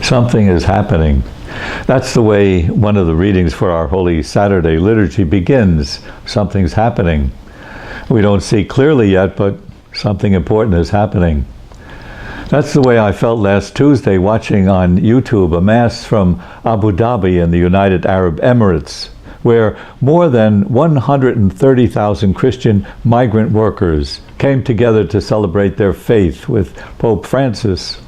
Something is happening. That's the way one of the readings for our Holy Saturday liturgy begins. Something's happening. We don't see clearly yet, but something important is happening. That's the way I felt last Tuesday watching on YouTube a Mass from Abu Dhabi in the United Arab Emirates, where more than 130,000 Christian migrant workers came together to celebrate their faith with Pope Francis.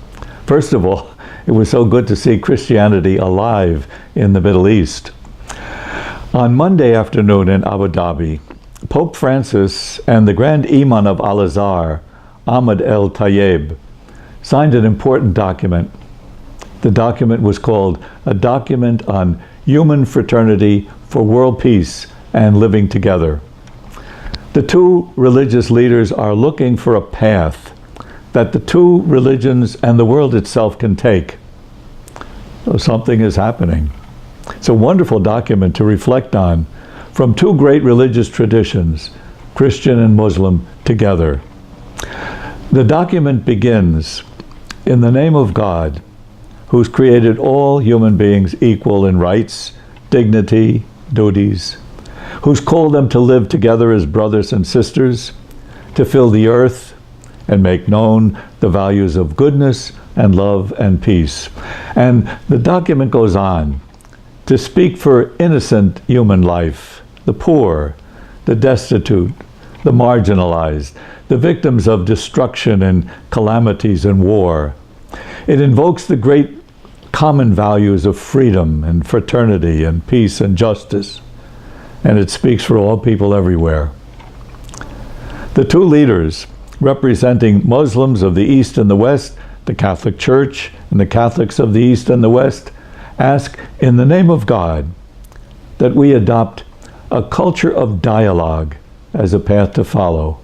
First of all, it was so good to see Christianity alive in the Middle East. On Monday afternoon in Abu Dhabi, Pope Francis and the Grand Imam of Al-Azhar, Ahmed El Tayeb, signed an important document. The document was called A Document on Human Fraternity for World Peace and Living Together. The two religious leaders are looking for a path that the two religions and the world itself can take. So something is happening. It's a wonderful document to reflect on from two great religious traditions, Christian and Muslim, together. The document begins, "In the name of God, who's created all human beings equal in rights, dignity, duties, who's called them to live together as brothers and sisters, to fill the earth and make known the values of goodness and love and peace." And the document goes on to speak for innocent human life, the poor, the destitute, the marginalized, the victims of destruction and calamities and war. It invokes the great common values of freedom and fraternity and peace and justice. And it speaks for all people everywhere. The two leaders, representing Muslims of the East and the West, the Catholic Church and the Catholics of the East and the West, ask, in the name of God, that we adopt a culture of dialogue as a path to follow.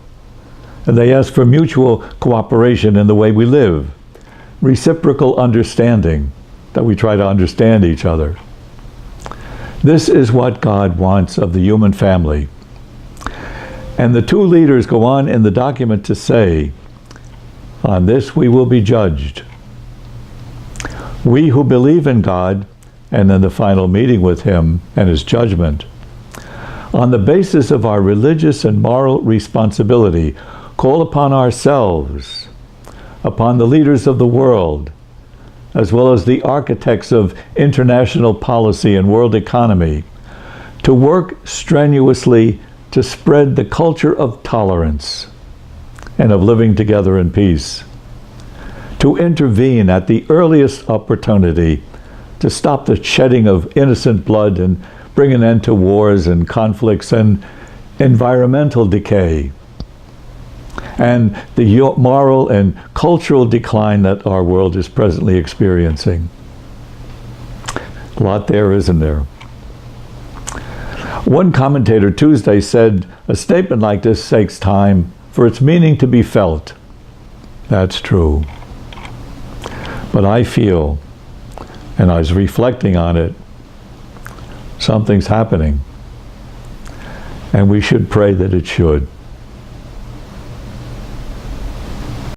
And they ask for mutual cooperation in the way we live, reciprocal understanding, that we try to understand each other. This is what God wants of the human family. And the two leaders go on in the document to say, on this we will be judged. We who believe in God and in the final meeting with Him and His judgment, on the basis of our religious and moral responsibility, call upon ourselves, upon the leaders of the world, as well as the architects of international policy and world economy, to work strenuously to spread the culture of tolerance and of living together in peace, to intervene at the earliest opportunity to stop the shedding of innocent blood and bring an end to wars and conflicts and environmental decay, and the moral and cultural decline that our world is presently experiencing. A lot there, isn't there? One commentator Tuesday said, a statement like this takes time for its meaning to be felt. That's true. But I feel, and I was reflecting on it, something's happening. And we should pray that it should.